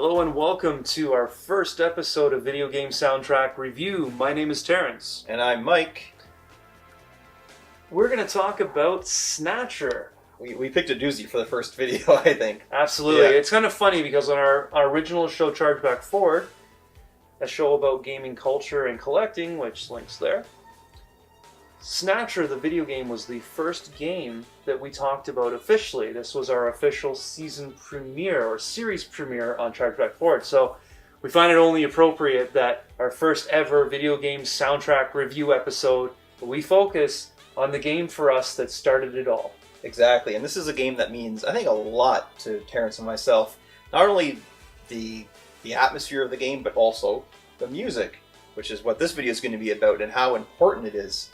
Hello and welcome to our first episode of Video Game Soundtrack Review. My name is Terence. And I'm Mike. We're going to talk about Snatcher. We picked a doozy for the first video, I think. Absolutely. Yeah. It's kind of funny because on our original show, Chargeback Forward, a show about gaming culture and collecting, which links there, Snatcher, the video game, was the first game that we talked about officially. This was our official season premiere or series premiere on Chargeback Forward. So we find it only appropriate that our first ever video game soundtrack review episode, we focus on the game for us that started it all. Exactly, and this is a game that means, I think, a lot to Terrence and myself. Not only the atmosphere of the game, but also the music, which is what this video is going to be about and how important it is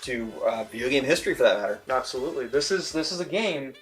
to video game history, for that matter. Absolutely. This is a game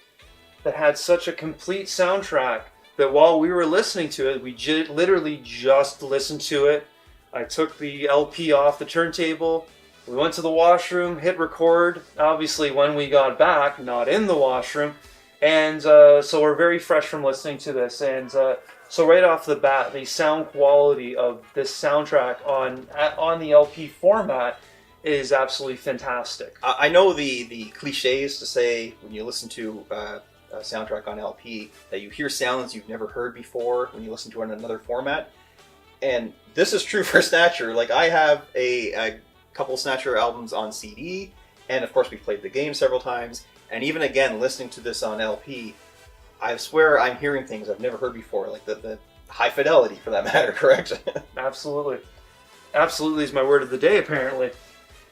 that had such a complete soundtrack that while we were listening to it, we literally just listened to it. I took the LP off the turntable, we went to the washroom, hit record, obviously when we got back, not in the washroom, and so we're very fresh from listening to this, and so right off the bat, the sound quality of this soundtrack on the LP format is absolutely fantastic. I know the cliches to say when you listen to a soundtrack on LP that you hear sounds you've never heard before when you listen to it in another format, and this is true for Snatcher. Like, I have a couple Snatcher albums on CD, and of course we've played the game several times, and even again listening to this on LP, I swear I'm hearing things I've never heard before, like the high fidelity, for that matter. Correct? Absolutely is my word of the day, apparently.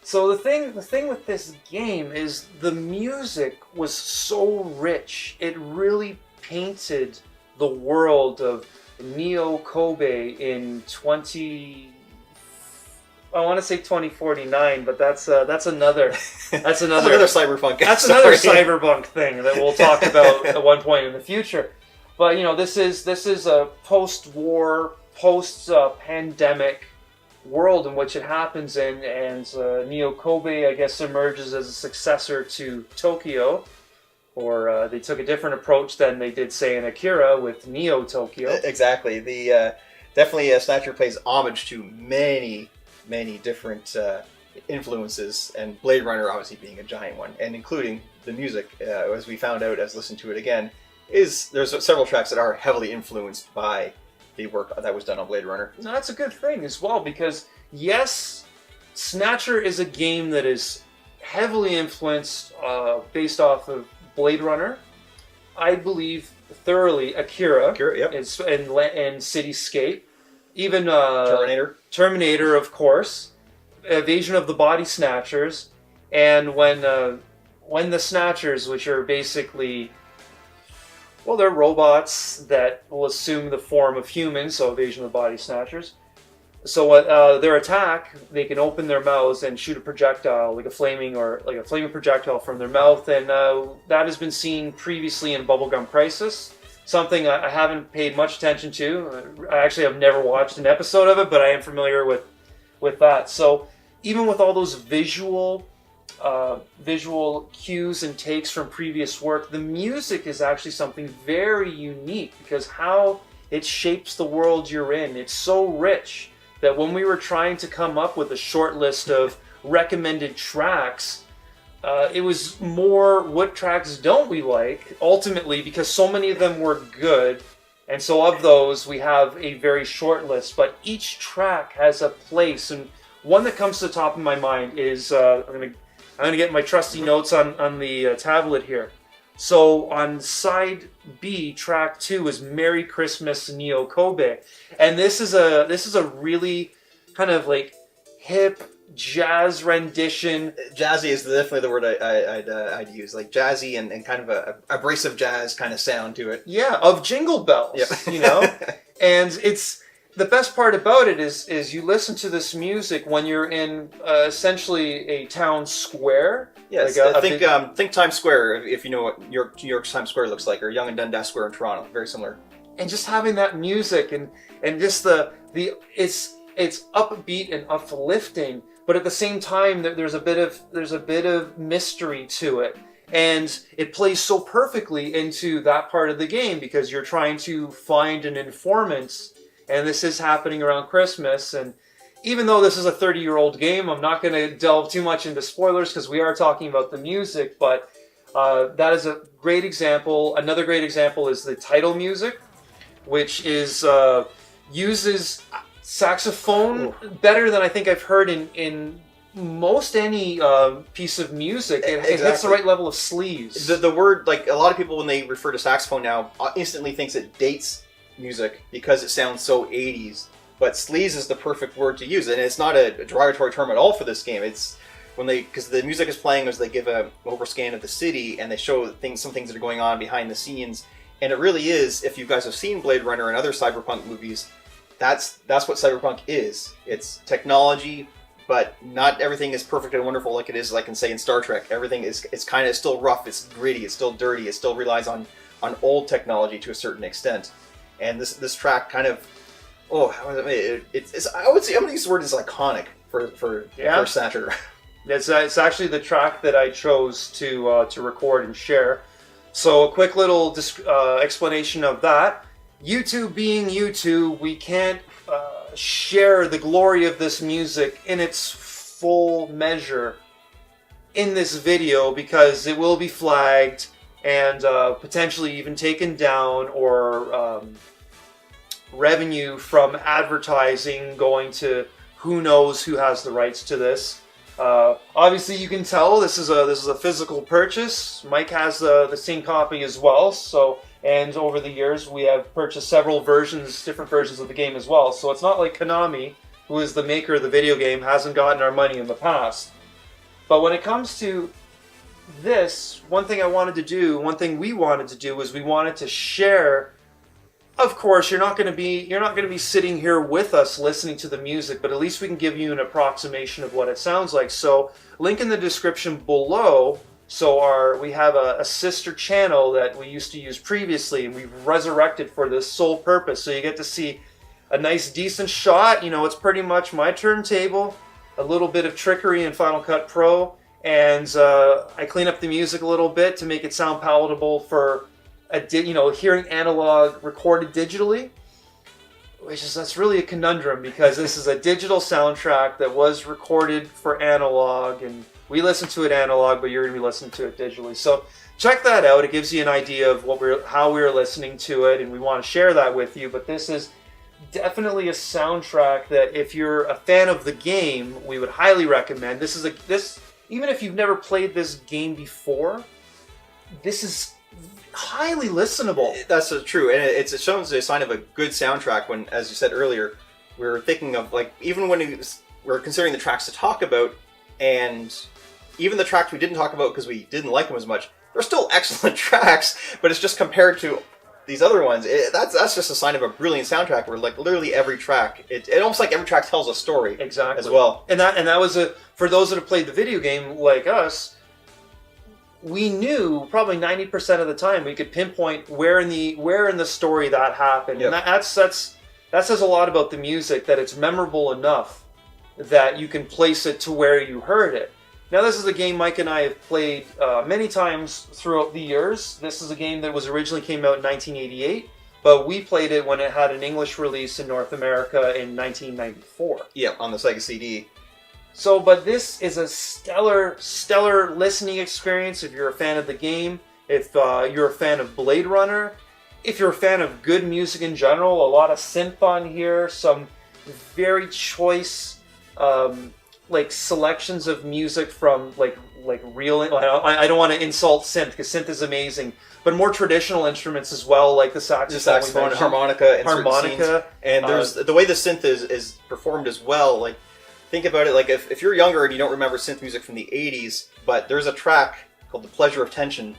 So the thing with this game is the music was so rich. It really painted the world of Neo Kobe in 2049, but that's another cyberpunk. That's another cyberpunk thing that we'll talk about at one point in the future. But this is a post-war, post-pandemic world in which it happens in, and Neo Kobe, I guess, emerges as a successor to Tokyo, or they took a different approach than they did, say, in Akira with Neo Tokyo. Exactly. Definitely Snatcher pays homage to many different influences, and Blade Runner obviously being a giant one, and including the music, as we found out as listened to it again, there's several tracks that are heavily influenced by the work that was done on Blade Runner. No, that's a good thing as well, because yes, Snatcher is a game that is heavily influenced based off of Blade Runner. I believe thoroughly Akira, yep. and Cityscape, even Terminator, of course, Invasion of the Body Snatchers, and when the Snatchers, which are basically, well, they're robots that will assume the form of humans, so Invasion of the Body Snatchers. So their attack, they can open their mouths and shoot a projectile, like a flaming projectile from their mouth, and that has been seen previously in Bubblegum Crisis, something I haven't paid much attention to. I actually have never watched an episode of it, but I am familiar with that. So even with all those visual cues and takes from previous work, the music is actually something very unique because how it shapes the world you're in. It's so rich that when we were trying to come up with a short list of recommended tracks, it was more what tracks don't we like, ultimately, because so many of them were good, and so of those we have a very short list, but each track has a place, and one that comes to the top of my mind is, I'm going to get my trusty notes on the tablet here. So on side B, track 2 is Merry Christmas Neo Kobe. And this is a really kind of like hip jazz rendition. Jazzy is definitely the word I'd use. Like jazzy and kind of a abrasive jazz kind of sound to it. Yeah, of Jingle Bells, Yep. And it's... The best part about it is you listen to this music when you're in essentially a town square. Yes, think Times Square, if you know what New York's Times Square looks like, or Yonge and Dundas Square in Toronto. Very similar. And just having that music and just it's upbeat and uplifting, but at the same time there's a bit of mystery to it. And it plays so perfectly into that part of the game because you're trying to find an informant, and this is happening around Christmas. And even though this is a 30-year-old game, I'm not going to delve too much into spoilers because we are talking about the music, but that is a great example. Another great example is the title music, which is uses saxophone better than I think I've heard in most any piece of music. It hits the right level of sleaze. The word, like a lot of people when they refer to saxophone now, instantly thinks it dates music because it sounds so 80s. But sleaze is the perfect word to use, and it's not a derogatory term at all for this game. It's because the music is playing as they give a overscan of the city, and they show some things that are going on behind the scenes. And it really is, if you guys have seen Blade Runner and other cyberpunk movies, that's what cyberpunk is. It's technology, but not everything is perfect and wonderful like it is, like in, say, in Star Trek. Everything is kind of still rough, it's gritty, it's still dirty, it still relies on old technology to a certain extent. And this track kind of, it's I would say, I'm going to use the word is iconic for Snatcher. It's actually the track that I chose to record and share. So a quick little explanation of that. YouTube being YouTube, we can't share the glory of this music in its full measure in this video because it will be flagged and potentially even taken down, or revenue from advertising going to who knows who has the rights to this. Obviously, you can tell this is a physical purchase. Mike has the same copy as well. So, and over the years, we have purchased several different versions of the game as well. So it's not like Konami, who is the maker of the video game, hasn't gotten our money in the past. But when it comes to this, one thing we wanted to do was we wanted to share. Of course, you're not going to be sitting here with us listening to the music, but at least we can give you an approximation of what it sounds like. So, link in the description below. So we have a sister channel that we used to use previously, and we've resurrected for this sole purpose. So you get to see a nice, decent shot. You know, it's pretty much my turntable, a little bit of trickery in Final Cut Pro, and I clean up the music a little bit to make it sound palatable for hearing analog recorded digitally, that's really a conundrum because this is a digital soundtrack that was recorded for analog, and we listen to it analog, but you're going to be listening to it digitally. So check that out. It gives you an idea of how we're listening to it, and we want to share that with you. But this is definitely a soundtrack that if you're a fan of the game, we would highly recommend. Even if you've never played this game before, this is highly listenable. That's true, and it shows a sign of a good soundtrack when, as you said earlier, we're thinking of, like, even when we're considering the tracks to talk about, and even the tracks we didn't talk about because we didn't like them as much, they're still excellent tracks, but it's just compared to these other ones, that's just a sign of a brilliant soundtrack where, like, literally every track, it almost like every track tells a story. Exactly. As well. And that was for those that have played the video game like us, we knew probably 90% of the time we could pinpoint where in the story that happened. Yep. And that says a lot about the music, that it's memorable enough that you can place it to where you heard it. Now, this is a game Mike and I have played many times throughout the years. This is a game that originally came out in 1988, but we played it when it had an English release in North America in 1994. Yeah, on the Sega CD. So, but this is a stellar listening experience if you're a fan of the game, if you're a fan of Blade Runner, if you're a fan of good music in general. A lot of synth on here, some very choice selections of music from like real. I don't want to insult synth because synth is amazing, but more traditional instruments as well, like the saxophone, harmonica, and there's the way the synth is performed as well. Like, think about it, like if you're younger and you don't remember synth music from the 80s, but there's a track called The Pleasure of Tension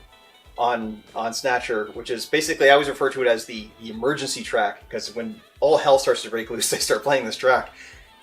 on Snatcher, which is basically, I always refer to it as the emergency track, because when all hell starts to break loose, they start playing this track.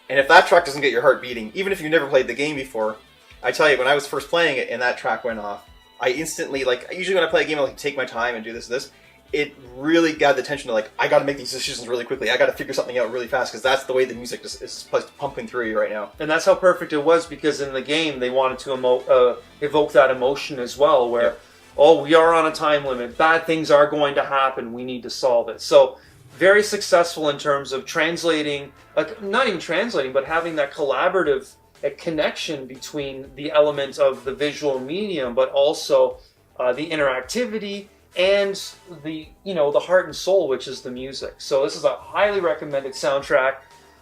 And if that track doesn't get your heart beating, even if you've never played the game before, I tell you, when I was first playing it and that track went off, I instantly, usually when I play a game, I like to take my time and do this and this, it really got the attention to like, I got to make these decisions really quickly. I got to figure something out really fast because that's the way the music is pumping through you right now. And that's how perfect it was, because in the game they wanted to evoke that emotion as well, where, oh, we are on a time limit. Bad things are going to happen. We need to solve it. So very successful in terms of translating, not even translating, but having that collaborative connection between the element of the visual medium, but also the interactivity and the heart and soul, which is the music. So this is a highly recommended soundtrack.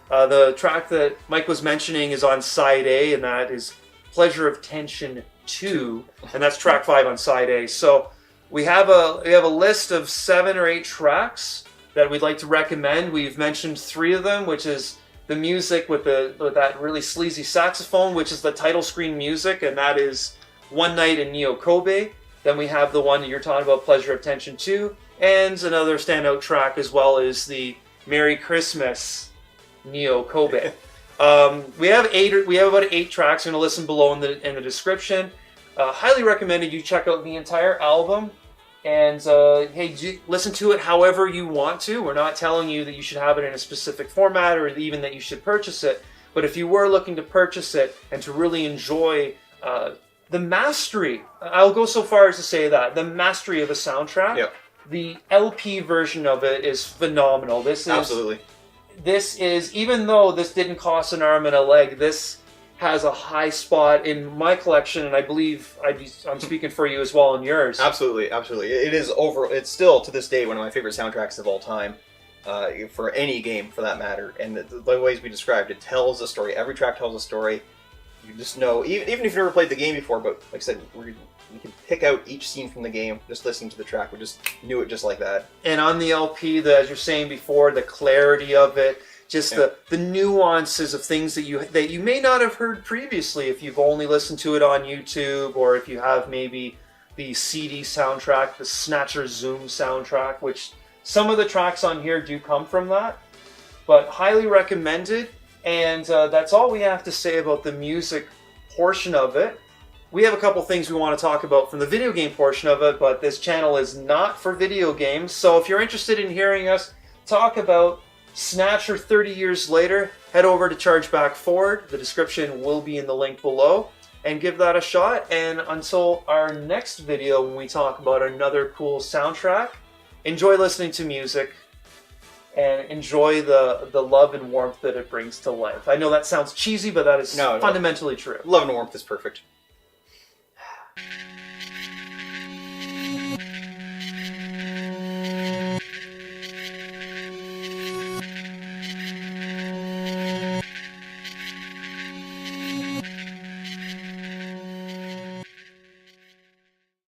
The track that Mike was mentioning is on side A, and that is Pleasure of Tension 2, and that's track 5 on side A. So we have a list of 7 or 8 tracks that we'd like to recommend. We've mentioned 3 of them, which is the music with that really sleazy saxophone, which is the title screen music, and that is One Night in Neo Kobe. Then we have the one that you're talking about, Pleasure of Tension 2, and another standout track as well is the Merry Christmas Neo Kobe. We have about 8 tracks. I'm going to listen below in the description. Highly recommended you check out the entire album. And hey, listen to it however you want to. We're not telling you that you should have it in a specific format or even that you should purchase it. But if you were looking to purchase it and to really enjoy the mastery, I'll go so far as to say that, the mastery of the soundtrack, the LP version of it is phenomenal. Absolutely. This is, even though this didn't cost an arm and a leg, this has a high spot in my collection, and I believe I'm speaking for you as well in yours. Absolutely, absolutely. It's still, to this day, one of my favorite soundtracks of all time, for any game, for that matter. And the ways we described it tells a story. Every track tells a story. You just know, even if you've never played the game before, but like I said, we can pick out each scene from the game just listening to the track. We just knew it just like that. And on the LP, as you're saying before, the clarity of it, just the nuances of things that you may not have heard previously if you've only listened to it on YouTube, or if you have maybe the CD soundtrack, the Snatcher Zoom soundtrack, which some of the tracks on here do come from that, but highly recommended. And that's all we have to say about the music portion of it. We have a couple things we want to talk about from the video game portion of it, but this channel is not for video games. So if you're interested in hearing us talk about Snatcher 30 years later, head over to Chargeback Forward. The description will be in the link below, and give that a shot. And until our next video, when we talk about another cool soundtrack, enjoy listening to music and enjoy the love and warmth that it brings to life. I know that sounds cheesy, but that is fundamentally true. Love and warmth is perfect.